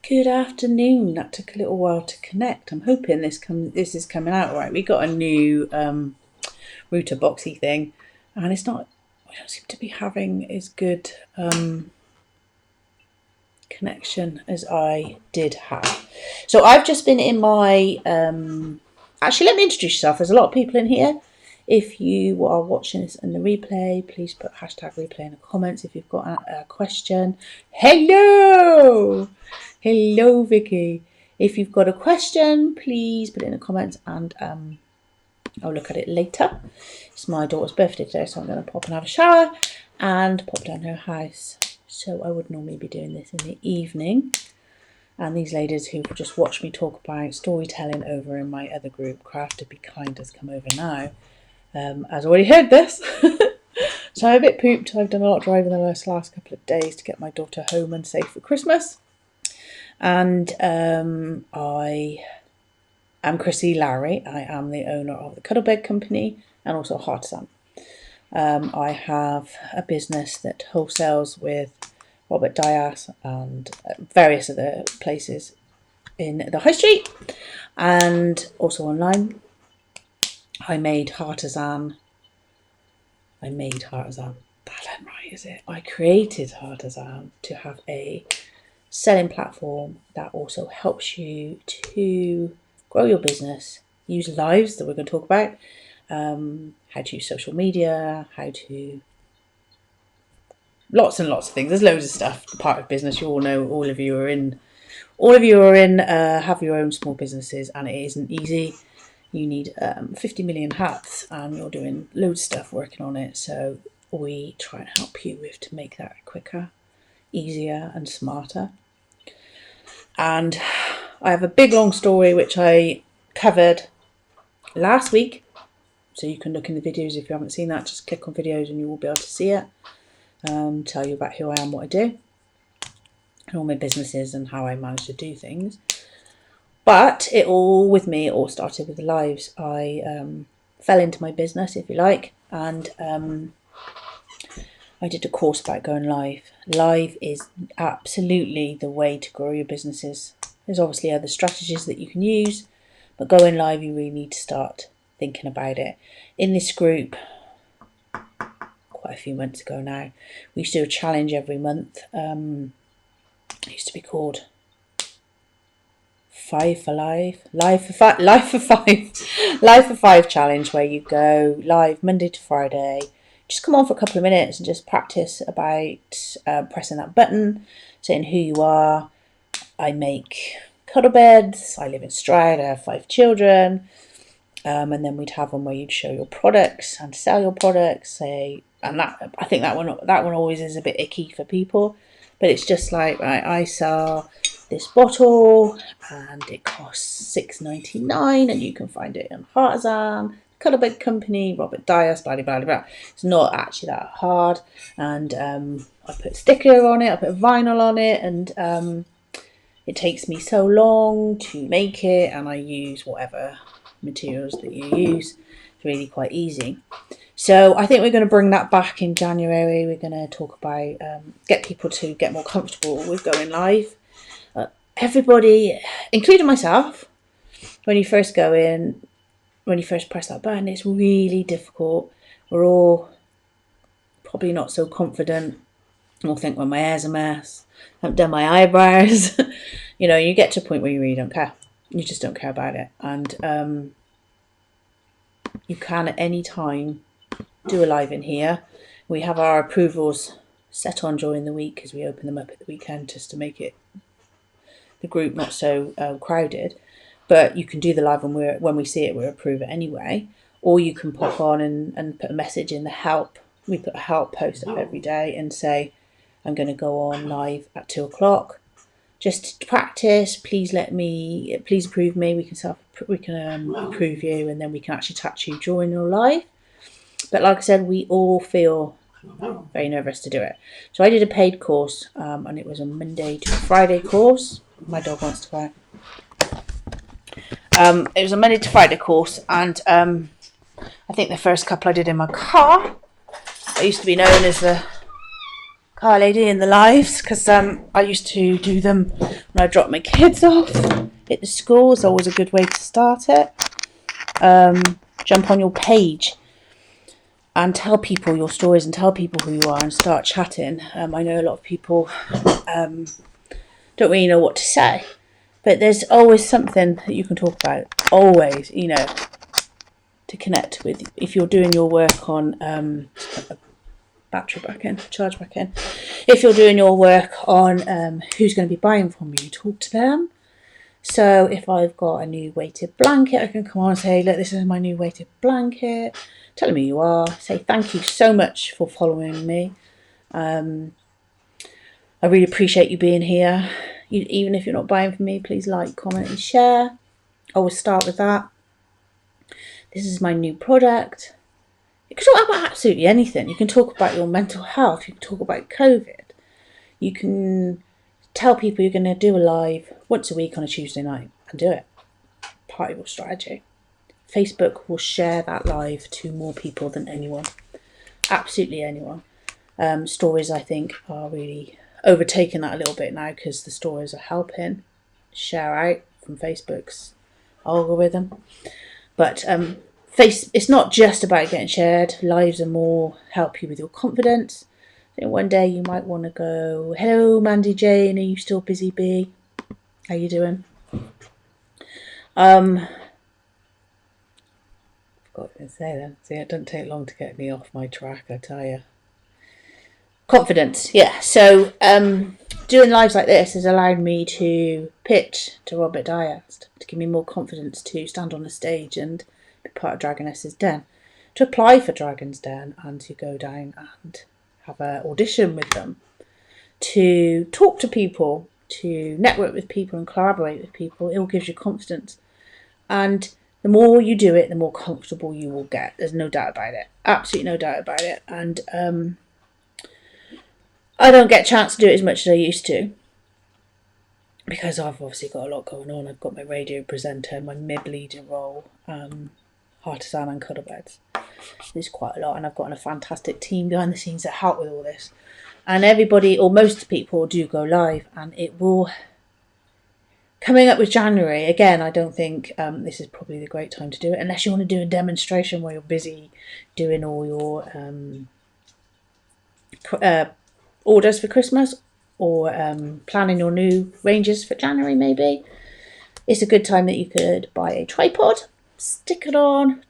Good afternoon. That took a little while to connect. I'm hoping this is coming out right. We got a new router boxy thing, and it's not. I don't seem to be having as good connection as I did have. So I've just been in my. Actually, let me introduce yourself. There's a lot of people in here. If you are watching this in the replay, please put hashtag replay in the comments if you've got a question. Hello! Hello, Vicky. If you've got a question, please put it in the comments and I'll look at it later. It's my daughter's birthday today, so I'm going to pop and have a shower and pop down her house. So I would normally be doing this in the evening. And these ladies who just watched me talk about storytelling over in my other group, Craft to Be Kind, has come over now. Has already heard this. So I'm a bit pooped. I've done a lot of driving the last couple of days to get my daughter home and safe for Christmas. And I am Chrissy Lowry. I am the owner of the Cuddlebed Company and also Heartisan. I have a business that wholesales with Robert Dias and various other places in the high street and also online. I made Heartisan. That ain't right, is it? I created Heartisan to have a selling platform that also helps you to grow your business, use lives that we're going to talk about, how to use social media, how to lots and lots of things. There's loads of stuff. Part of business, you all know. All of you are in. Have your own small businesses, and it isn't easy. You need 50 million hats, and you're doing loads of stuff working on it. So we try and help you to make that quicker, easier, and smarter. And I have a big long story which I covered last week. So you can look in the videos if you haven't seen that. Just click on videos and you will be able to see it. Tell you about who I am, what I do, and all my businesses and how I manage to do things. But it all started with the lives. I fell into my business, if you like, and I did a course about going live. Live is absolutely the way to grow your businesses. There's obviously other strategies that you can use, but going live, you really need to start thinking about it. In this group, quite a few months ago now, we used to do a challenge every month. It used to be called Live for Five challenge, where you go live Monday to Friday. Just come on for a couple of minutes and just practice about pressing that button, saying who you are. I make cuddle beds. I live in Stroud. I have 5 children. And then we'd have one where you'd show your products and sell your products. I think that one always is a bit icky for people, but it's just like, right, I sell this bottle and it costs $6.99 and you can find it on Heartisan, Cuddlebed Company, Robert Dias, blah, blah, blah, blah. It's not actually that hard. And I put a sticker on it, I put vinyl on it, and it takes me so long to make it, and I use whatever materials that you use. It's really quite easy. So I think we're going to bring that back in January. We're going to talk about get people to get more comfortable with going live. Everybody, including myself, when you first go in, when you first press that button, it's really difficult. We're all probably not so confident. I'll think, well, my hair's a mess. I haven't done my eyebrows. You get to a point where you really don't care. You just don't care about it. And you can at any time do a live in here. We have our approvals set on during the week because we open them up at the weekend just to make it the group not so crowded. But you can do the live when we see it, we'll approve it anyway. Or you can pop on and put a message in the help. We put a help post up every day and say, I'm going to go on live at 2:00. Just to practice, please approve me. We can approve you, and then we can actually touch you during your live. But like I said, we all feel very nervous to do it. So I did a paid course, and it was a Monday to Friday course. My dog wants to go out. It was a Monday to Friday course, and I think the first couple I did in my car. I used to be known as the car lady in the lives, because I used to do them when I dropped my kids off at the school. It's always a good way to start it. Jump on your page and tell people your stories and tell people who you are and start chatting. I know a lot of people don't really know what to say, but there's always something that you can talk about. Always, you know, to connect with. If you're doing your work on battery back in, charge back in. If you're doing your work on who's going to be buying from you, talk to them. So if I've got a new weighted blanket, I can come on and say, look, this is my new weighted blanket. Tell them who you are. Say thank you so much for following me. I really appreciate you being here. Even if you're not buying from me, please like, comment and share. Always start with that. This is my new product. You can talk about absolutely anything. You can talk about your mental health. You can talk about COVID. You can tell people you're going to do a live once a week on a Tuesday night and do it. Part of your strategy. Facebook will share that live to more people than anyone. Absolutely anyone. Stories, I think, are really overtaking that a little bit now because the stories are helping share out from Facebook's algorithm. But it's not just about getting shared. Lives are more help you with your confidence. I think one day you might want to go, hello, Mandy Jane, are you still busy, B? How you doing? Forgot to say then. See, it doesn't take long to get me off my track, I tell you. Confidence, yeah. So doing lives like this has allowed me to pitch to Robert Diaz to give me more confidence to stand on the stage and be part of Dragoness's Den, to apply for Dragon's Den and to go down and have an audition with them, to talk to people, to network with people and collaborate with people. It all gives you confidence. And the more you do it, the more comfortable you will get. There's no doubt about it. Absolutely no doubt about it. And I don't get a chance to do it as much as I used to because I've obviously got a lot going on. I've got my radio presenter, my mid leader role, Artisan and Cuddlebeds. There's quite a lot, and I've got a fantastic team behind the scenes that help with all this. And everybody, or most people, do go live, and it will. Coming up with January, again, I don't think this is probably the great time to do it, unless you want to do a demonstration where you're busy doing all your orders for Christmas or planning your new ranges for January, maybe. It's a good time that you could buy a tripod, stick it on,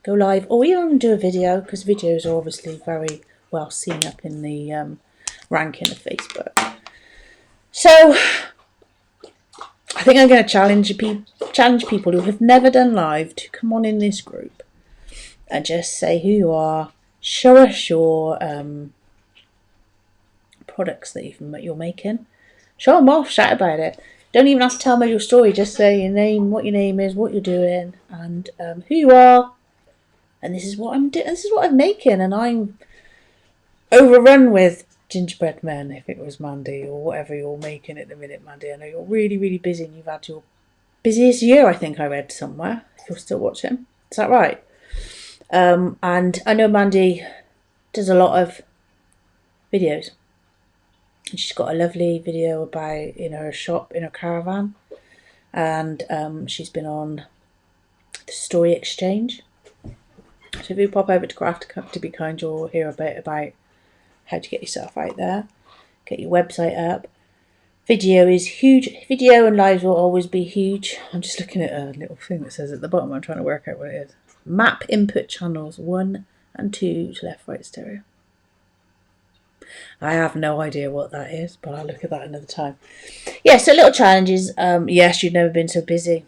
go live, or even do a video, because videos are obviously very well seen up in the ranking of Facebook. So I think I'm going to challenge people who have never done live to come on in this group and just say who you are, show us your products that you're making, show them off, shout about it. Don't even have to tell me your story, just say your name, what your name is, what you're doing, and who you are. And this is what I'm doing. This is what I'm making, and I'm overrun with gingerbread men. If it was Mandy or whatever you're making at the minute, Mandy, I know you're really, really busy, and you've had your busiest year. I think I read somewhere. If you're still watching, is that right? And I know Mandy does a lot of videos. And she's got a lovely video about in her shop, in her caravan. And she's been on the Story Exchange. So if you pop over to Craft Cup to Be Kind, you'll hear a bit about how to get yourself out there, get your website up. Video is huge. Video and lives will always be huge. I'm just looking at a little thing that says at the bottom. I'm trying to work out what it is. Map input channels 1 and 2 to left, right, stereo. I have no idea what that is, but I'll look at that another time. Yeah, so little challenges. Yes, you've never been so busy.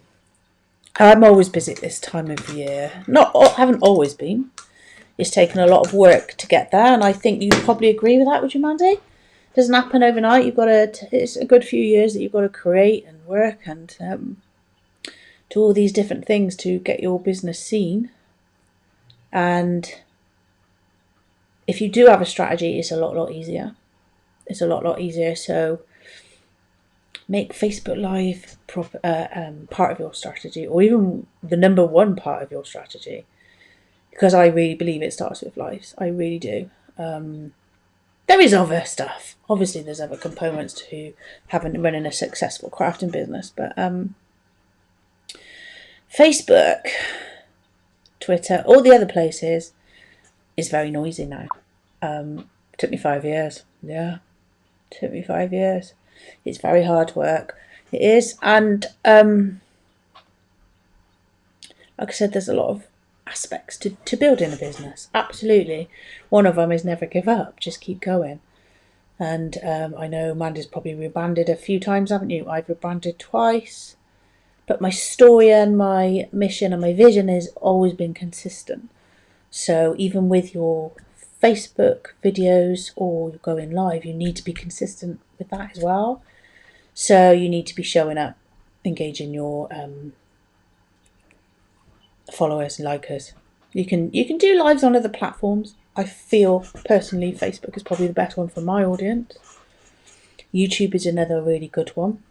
I'm always busy at this time of year. Haven't always been. It's taken a lot of work to get there, and I think you probably agree with that, would you, Mandy? It doesn't happen overnight. It's a good few years that you've got to create and work and do all these different things to get your business seen. And if you do have a strategy, it's a lot easier. It's a lot easier. So make Facebook Live part of your strategy, or even the number one part of your strategy, because I really believe it starts with lives. I really do. There is other stuff. Obviously, there's other components to running a successful crafting business, but Facebook, Twitter, all the other places is very noisy now. It took me 5 years. Yeah, it took me 5 years. It's very hard work. It is, and like I said, there's a lot of aspects to building a business. Absolutely. One of them is never give up, just keep going. And I know Mandy's probably rebranded a few times, haven't you? I've rebranded twice. But my story and my mission and my vision has always been consistent. So even with your Facebook videos or you're going live, you need to be consistent with that as well. So you need to be showing up, engaging your followers and likers. You can do lives on other platforms. I feel personally Facebook is probably the best one for my audience. YouTube is another really good one.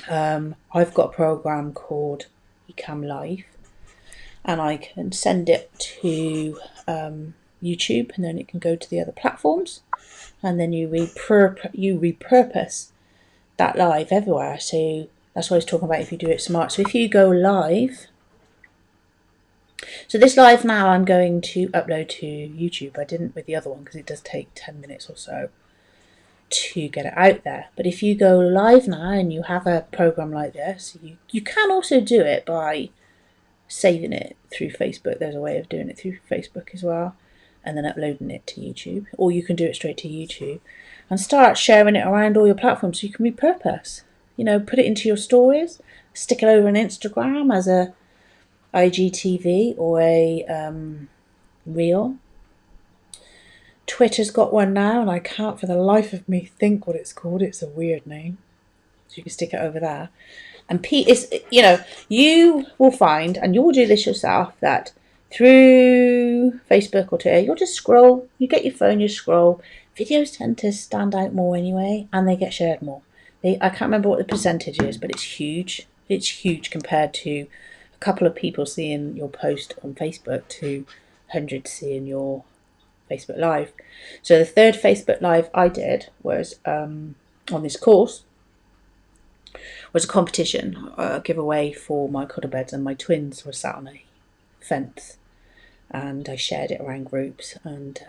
I've got a program called Ecamm Live, and I can send it to YouTube, and then it can go to the other platforms, and then you repurpose that live everywhere. So that's what I was talking about, if you do it smart. So if you go live, so this live now I'm going to upload to YouTube. I didn't with the other one because it does take 10 minutes or so to get it out there. But if you go live now and you have a program like this, you can also do it by saving it through Facebook. There's a way of doing it through Facebook as well, and then uploading it to YouTube, or you can do it straight to YouTube and start sharing it around all your platforms so you can repurpose. Put it into your stories, stick it over on Instagram as a IGTV or a reel. Twitter's got one now, and I can't for the life of me think what it's called. It's a weird name. So you can stick it over there. And you will find, and you'll do this yourself, that through Facebook or Twitter, you'll just scroll. You get your phone, you scroll. Videos tend to stand out more anyway, and they get shared more. I can't remember what the percentage is, but it's huge. It's huge compared to a couple of people seeing your post on Facebook to hundreds seeing your Facebook Live. So the third Facebook Live I did was on this course was a competition, a giveaway for my cuddle beds, and my twins were sat on a fence, and I shared it around groups, and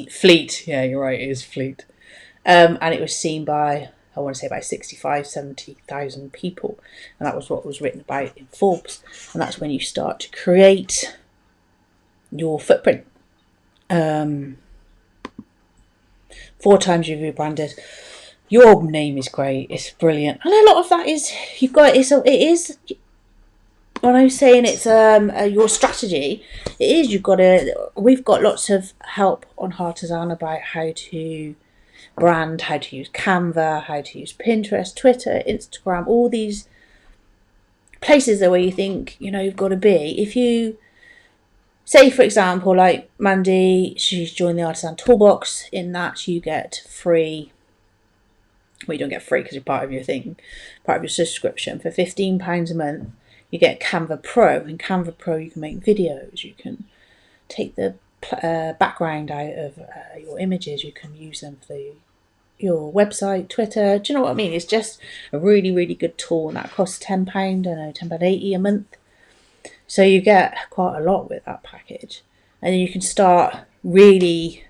Fleet, yeah, you're right, it is Fleet, and it was seen by, I want to say, about 70,000 people, and that was what was written about in Forbes. And that's when you start to create your footprint. 4 times you've rebranded. Your name is great. It's brilliant, and a lot of that is it is. When I'm saying it's your strategy, it is. We've got lots of help on Heartizan about how to brand, how to use Canva, how to use Pinterest, Twitter, Instagram, all these places where you think you've got to be. If you say, for example, like Mandy, she's joined the Artisan Toolbox. In that, you get free. Well, you don't get free because you're part of your subscription. For £15 a month, you get Canva Pro. In Canva Pro, you can make videos. You can take the background out of your images. You can use them for your website, Twitter. Do you know what I mean? It's just a really, really good tool, and that costs £10. I don't know, £10.80 a month. So you get quite a lot with that package, and then you can start really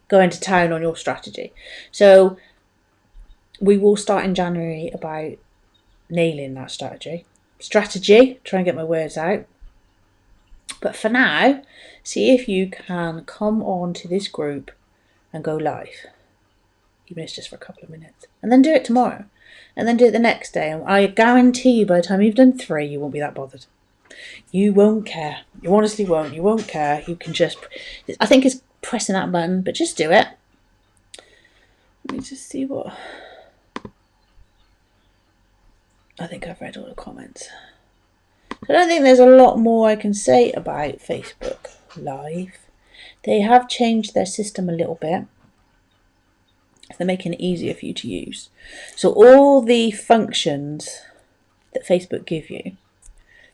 going to town on your strategy. So we will start in January about nailing that strategy. Try and get my words out. But for now, see if you can come on to this group and go live, even if it's just for a couple of minutes, and then do it tomorrow, and then do it the next day. And I guarantee you, by the time you've done 3, you won't be that bothered. You won't care. You honestly won't. You won't care. You can just, I think it's pressing that button, but just do it. Let me just see what. I think I've read all the comments. So I don't think there's a lot more I can say about Facebook Live. They have changed their system a little bit. They're making it easier for you to use. So all the functions that Facebook give you,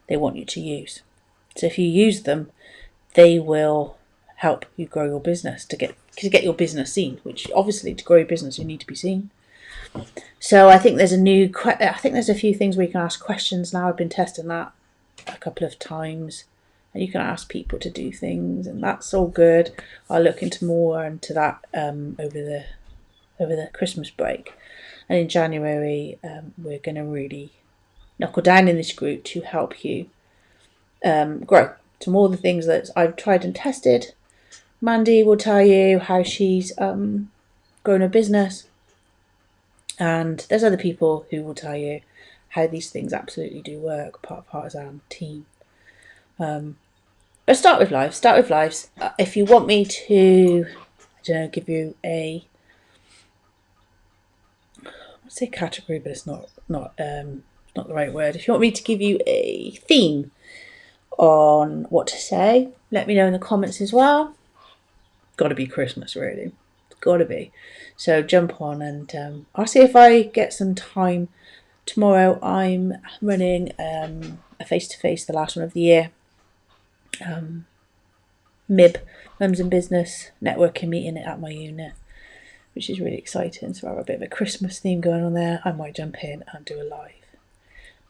they want you to use. So if you use them, they will help you grow your business, to get your business seen, which obviously to grow your business you need to be seen. So I think there's a few things where you can ask questions now. I've been testing that a couple of times, and you can ask people to do things, and that's all good. I'll look into that over the Christmas break, and in January we're going to really knuckle down in this group to help you grow. Some more of the things that I've tried and tested. Mandy will tell you how she's grown a business, and there's other people who will tell you how these things absolutely do work, part of Artisan team. But start with lives. If you want me to, give you a, let's say category, but it's not the right word. If you want me to give you a theme on what to say, let me know in the comments as well. Got to be Christmas, really. It's got to be. So jump on, and I'll see if I get some time tomorrow. I'm running a face-to-face, the last one of the year. MIB, Mums in Business networking meeting at my unit, which is really exciting. So I have a bit of a Christmas theme going on there. I might jump in and do a live,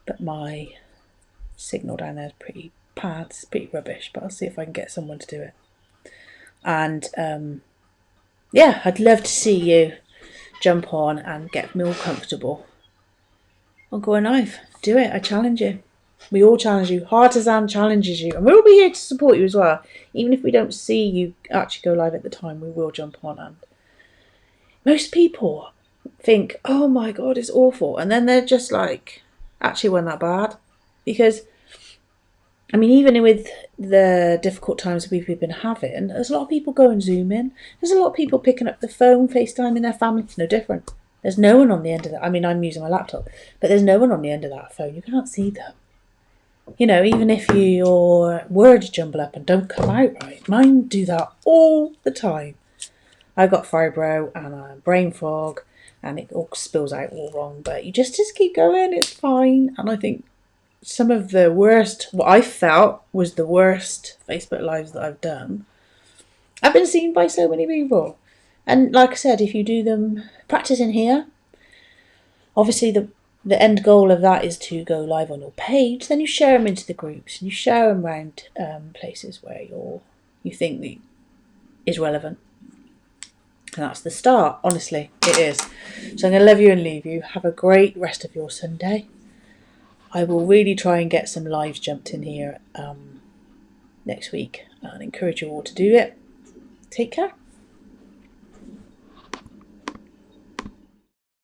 but my signal down there is pretty bad. It's pretty rubbish, but I'll see if I can get someone to do it. And I'd love to see you jump on and get more comfortable on going live. Do it. I challenge you. We all challenge you. Artisan challenges you, and we'll be here to support you as well. Even if we don't see you actually go live at the time, we will jump on. And most people think, oh my God, it's awful. And then they're just like, actually wasn't that bad. Because, I mean, even with the difficult times we've been having, there's a lot of people going Zoom in. There's a lot of people picking up the phone, FaceTiming their family. It's no different. There's no one on the end of that. I mean, I'm using my laptop, but there's no one on the end of that phone. You can't see them. Even if your words jumble up and don't come out right. Mine do that all the time. I've got fibro and a brain fog, and it all spills out all wrong. But you just keep going. It's fine. And I think some of the worst, what I felt was the worst Facebook Lives that I've done, I've been seen by so many people. And like I said, if you do them, practice in here. Obviously, the end goal of that is to go live on your page. Then you share them into the groups, and you share them around places where you think that is relevant. And that's the start, honestly, it is. So I'm going to love you and leave you. Have a great rest of your Sunday. I will really try and get some lives jumped in here next week and encourage you all to do it. Take care.